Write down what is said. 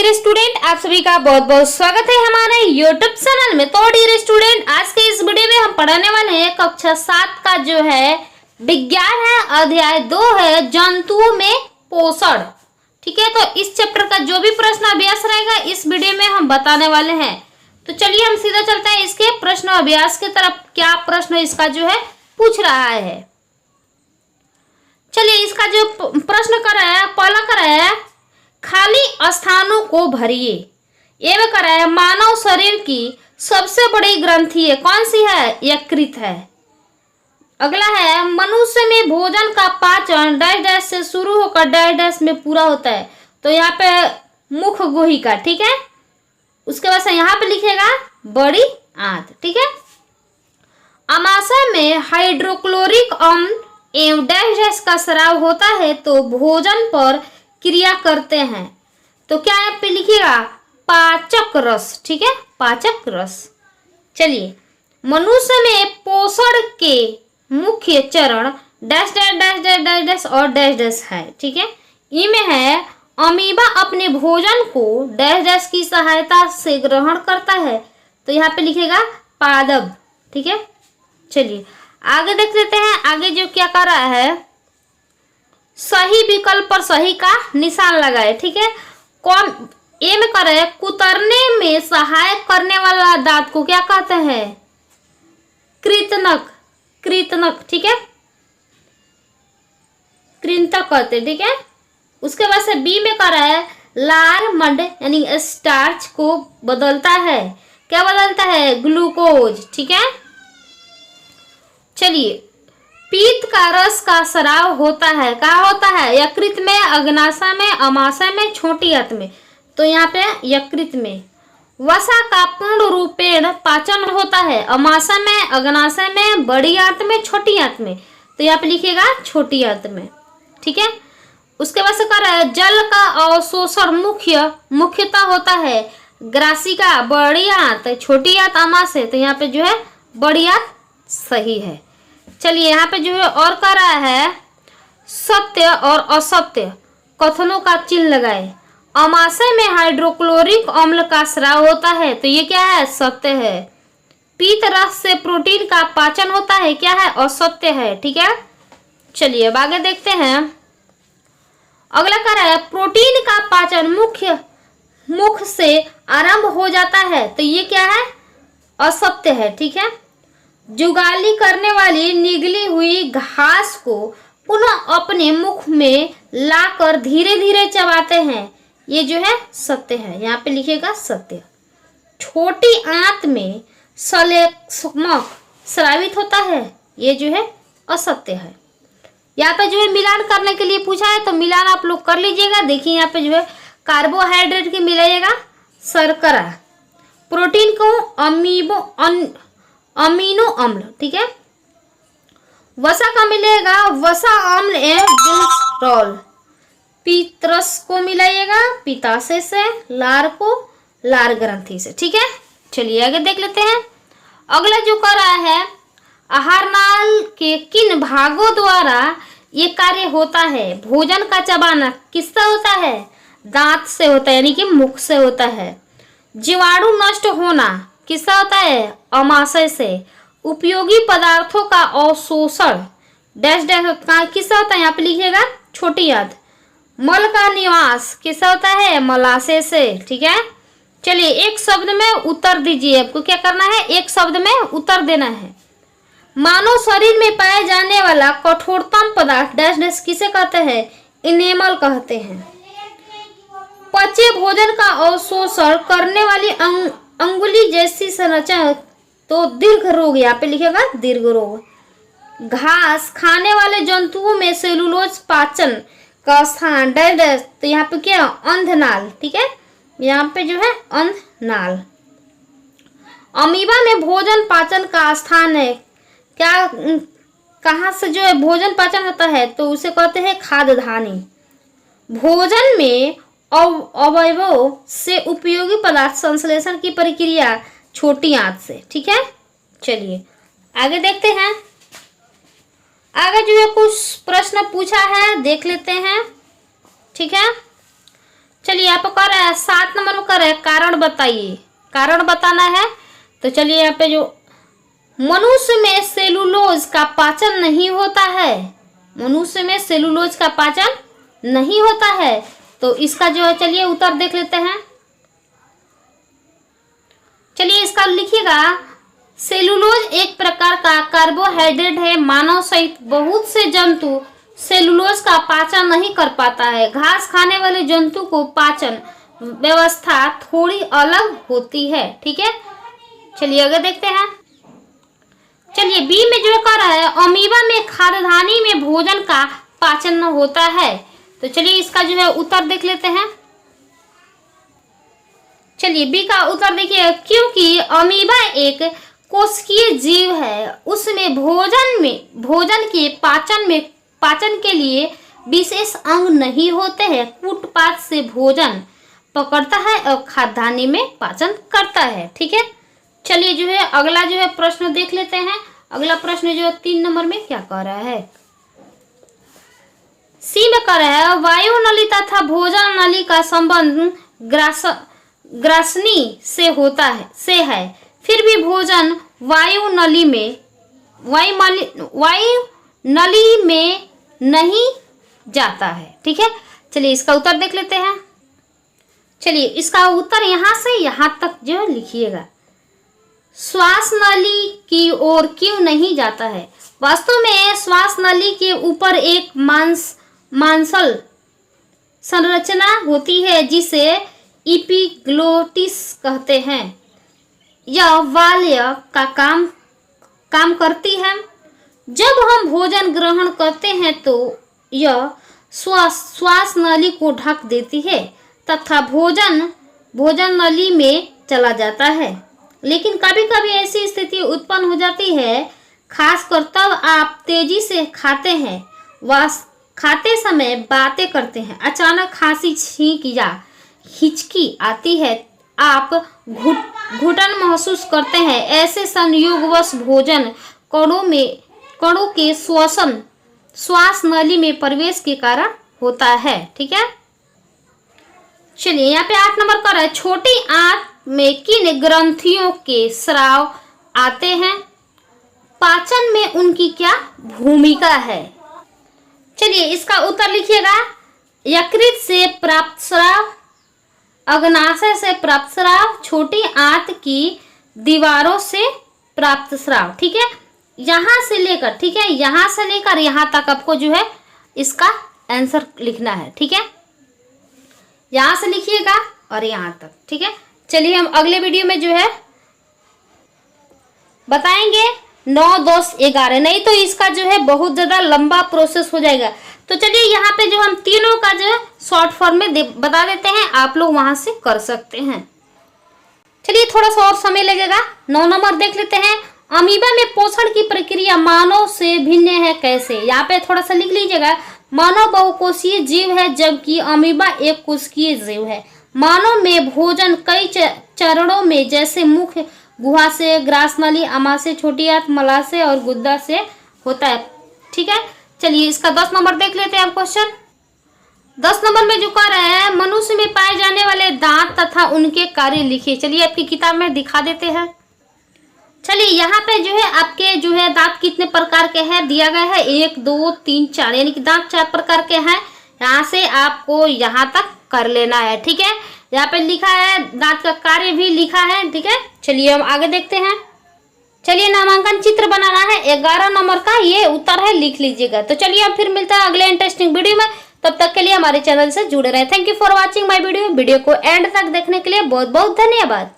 Dear student, आप सभी का बहुत बहुत स्वागत है हमारे यूट्यूब चैनल में। तो डियर स्टूडेंट, आज के इस वीडियो में हम पढ़ने वाले हैं कक्षा 7 का जो है विज्ञान है, अध्याय 2 है जंतुओं में पोषण। ठीक है, तो इस चैप्टर का जो भी प्रश्न अभ्यास रहेगा इस वीडियो में हम बताने वाले हैं। तो चलिए हम सीधा चलते हैं इसके प्रश्न अभ्यास की तरफ। क्या प्रश्न इसका जो है पूछ रहा है, चलिए इसका जो प्रश्न कर रहा है, पहला कर रहा है खाली स्थानों को भरिए। ये में कर रहा है मानव शरीर की सबसे बड़ी ग्रंथि है, कौन सी है? यकृत है। अगला है मनुष्य में भोजन का पाचन डैश डैश से शुरू होकर डैश डैश में पूरा होता है। तो यहाँ पे मुख गुहिका, ठीक है। उसके बाद से यहाँ पे लिखेगा बड़ी आंत, ठीक है। अमाशय में हाइड्रोक्लोरिक अम्ल एवं डैश डैश का स्राव होता है तो भोजन पर क्रिया करते हैं। तो क्या यहाँ पे लिखिएगा पाचक रस, ठीक है, पाचक रस। चलिए मनुष्य में पोषण के मुख्य चरण dash dash dash dash dash dash और डैश डैश है, ठीक है। इनमें है अमीबा अपने भोजन को डैश डैश की सहायता से ग्रहण करता है। तो यहाँ पे लिखेगा पादप, ठीक है। चलिए आगे देख लेते हैं, आगे जो क्या कर रहा है सही विकल्प पर सही का निशान लगाए, ठीक है। कौन ए में करे कुतरने में सहायक करने वाला दांत को क्या कहते हैं? कृंतक, कृंतक, ठीक है, कृंतक कहते, ठीक है। उसके बाद से बी में कर रहा है लार मड यानी स्टार्च को बदलता है, क्या बदलता है? ग्लूकोज, ठीक है। चलिए पीत का रस का स्राव होता है, कहाँ होता है? यकृत में, अग्नाशय में, अमाशय में, छोटी आंत में। तो यहाँ पे यकृत में। वसा का पूर्ण रूपेण पाचन होता है अमाशय में, अग्नाशय में, बड़ी आंत में, छोटी आंत में। तो यहाँ पे लिखिएगा छोटी आंत में, ठीक है। उसके बाद से कर रहा है जल का अवशोषण मुख्यतः होता है ग्रासिका, बड़ी आंत, छोटी आंत, अमाशय। तो यहाँ पे जो है बड़ी आंत सही है। चलिए यहाँ पे जो है और कह रहा है सत्य और असत्य कथनों का चिन्ह लगाए। अमाशय में हाइड्रोक्लोरिक अम्ल का स्राव होता है, तो ये क्या है? सत्य है। पीत रस से प्रोटीन का पाचन होता है, क्या है? असत्य है, ठीक है। चलिए अब आगे देखते हैं। अगला कह रहा है प्रोटीन का पाचन मुख से आरंभ हो जाता है, तो ये क्या है? असत्य है, ठीक है। जुगाली करने वाली निगली हुई घास को पुनः अपने मुख में लाकर धीरे धीरे चबाते हैं, ये जो है सत्य है। यहाँ पे लिखेगा सत्य। छोटी आंत में सलेस्मक स्रावित होता है, ये जो है असत्य है। यहाँ पे जो है मिलान करने के लिए पूछा है, तो मिलान आप लोग कर लीजिएगा। देखिए यहाँ पे जो है कार्बोहाइड्रेट की मिलाइएगा शर्करा, प्रोटीन को अमीनो अम्ल, ठीक है। वसा का मिलेगा वसा अम्ल एवं ग्लिसरॉल। पीतरस को मिलाइएगा पित्ताशय से, लार को लार ग्रंथि से, ठीक है। चलिए आगे देख लेते हैं। अगला जो कर रहा है आहार नाल के किन भागों द्वारा ये कार्य होता है? भोजन का चबाना किससे होता है? दांत से होता है, यानी कि मुख से होता है। जीवाणु नष्ट होना किससे होता है? अमाशय से। उपयोगी पदार्थों का अवशोषण डैश डैश किससे होता है? यहाँ पे लिखिएगा छोटी आंत। मल का निवास किससे होता है? मलाशय से, ठीक है। चलिए एक शब्द में उत्तर दीजिए, आपको क्या करना है? एक शब्द में उत्तर देना है। मानव शरीर में पाए जाने वाला कठोरतम पदार्थ डैश डैश किसे कहते हैं? इनेमल कहते हैं। पचे भोजन का अवशोषण करने वाली अंगुली जैसी संरचना, तो दीर्घ रोग, यहाँ पे लिखेगा दीर्घ रोग। घास खाने वाले जंतुओं में सेलुलोज पाचन का स्थान डैश डैश, तो यहाँ पे क्या? अंधनाल, ठीक है। यहाँ पे जो है अंधनाल। अमीबा में भोजन पाचन का स्थान है, क्या कहाँ से जो है भोजन पाचन होता है? तो उसे कहते हैं खाद्यधानी। भोजन में अवयवों से उपयोगी पदार्थ संश्लेषण की प्रक्रिया छोटी आंत से, ठीक है। चलिए आगे देखते हैं। आगे जो है कुछ प्रश्न पूछा है, देख लेते हैं, ठीक है। चलिए यहाँ पे कह रहा है 7 नंबर में कह रहा है कारण बताइए, कारण बताना है। तो चलिए यहाँ पे जो मनुष्य में सेलुलोज का पाचन नहीं होता है, मनुष्य में सेलुलोज का पाचन नहीं होता है, तो इसका जो है चलिए उत्तर देख लेते हैं। चलिए इसका लिखिएगा, सेलुलोज एक प्रकार का कार्बोहाइड्रेट है। मानव सहित बहुत से जंतु सेलुलोज का पाचन नहीं कर पाता है। घास खाने वाले जंतु को पाचन व्यवस्था थोड़ी अलग होती है। ठीक है, चलिए आगे देखते हैं। चलिए बी में जो कर रहा है, अमीबा में खाद्यान्नी में भोजन का पाचन होता है। तो चलिए इसका जो है उत्तर देख लेते हैं। चलिए बी का उत्तर देखिए, क्योंकि अमीबा एक कोशिकीय जीव है, उसमें भोजन के पाचन के लिए विशेष अंग नहीं होते हैं। कूटपात से भोजन पकड़ता है और खाद्यान्नी में पाचन करता है। ठीक है, चलिए जो है अगला जो है प्रश्न देख लेते हैं। अगला प्रश्न जो है 3 नंबर में क्या कह रहा है, सी में कह रहा है, वायु नली तथा भोजन नली का संबंध ग्रासनी से होता है, फिर भी भोजन वायु नली में नहीं जाता है। ठीक है, चलिए इसका उत्तर देख लेते हैं। चलिए इसका उत्तर यहाँ से यहाँ तक जो है लिखिएगा, श्वास नली की ओर क्यों नहीं जाता है। वास्तव में श्वास नली के ऊपर एक मांसल संरचना होती है जिसे एपिग्लोटिस कहते हैं। यह वाल्व का काम करती है। जब हम भोजन ग्रहण करते हैं तो यह श्वास नली को ढक देती है तथा भोजन नली में चला जाता है। लेकिन कभी कभी ऐसी स्थिति उत्पन्न हो जाती है, खासकर तब आप तेजी से खाते हैं, खाते समय बातें करते हैं, अचानक खांसी, छींक या हिचकी आती है, आप घुटन महसूस करते हैं। ऐसे संयोगवश भोजन कणों के श्वास नली में प्रवेश के कारण होता है। ठीक है, चलिए यहाँ पे 8 नंबर का है, छोटी आंत में किन ग्रंथियों के स्राव आते हैं, पाचन में उनकी क्या भूमिका है। चलिए इसका उत्तर लिखिएगा, यकृत से प्राप्त स्राव, अग्नाशय से प्राप्त स्राव, छोटी आंत की दीवारों से प्राप्त स्राव। ठीक है, यहाँ से लेकर, ठीक है, यहाँ से लेकर यहाँ तक आपको जो है इसका आंसर लिखना है। ठीक है, यहाँ से लिखिएगा और यहाँ तक। ठीक है, चलिए हम अगले वीडियो में जो है बताएंगे 9, 10, 11, नहीं तो इसका जो है बहुत ज़्यादा लंबा प्रोसेस हो जाएगा। तो चलिए यहाँ पे जो हम तीनों का जो है शॉर्ट फॉर्म में बता देते हैं, आप लोग वहां से कर सकते हैं। चलिए थोड़ा सा और समय लगेगा। 9 नंबर देख लेते हैं, अमीबा में पोषण की प्रक्रिया मानव से भिन्न है कैसे। यहाँ पे थोड़ा सा लिख लीजिएगा, मानव बहुकोषीय जीव है जबकि अमीबा एक कोशिकीय जीव है। मानव में भोजन कई चरणों में, जैसे मुख्य गुहा से, ग्रासनली, आमाशय, छोटी आंत, मलाशय और गुदा से होता है। ठीक है, चलिए इसका 10 नंबर देख लेते हैं आप क्वेश्चन। 10 नंबर में जो कह रहे हैं, मनुष्य में पाए जाने वाले दांत तथा उनके कार्य लिखिए। चलिए आपकी किताब में दिखा देते हैं। चलिए यहाँ पे जो है आपके जो है दांत कितने प्रकार के हैं दिया गया है, 1, 2, 3, 4, यानी कि दांत 4 प्रकार के हैं। यहाँ से आपको यहाँ तक कर लेना है। ठीक है, यहाँ पे लिखा है, दांत का कार्य भी लिखा है। ठीक है, चलिए हम आगे देखते हैं। चलिए नामांकन चित्र बनाना है, 11 नंबर का ये उत्तर है, लिख लीजिएगा। तो चलिए अब फिर मिलता है अगले इंटरेस्टिंग वीडियो में, तब तक के लिए हमारे चैनल से जुड़े रहें। Thank you for watching my video को एंड तक देखने के लिए बहुत बहुत धन्यवाद।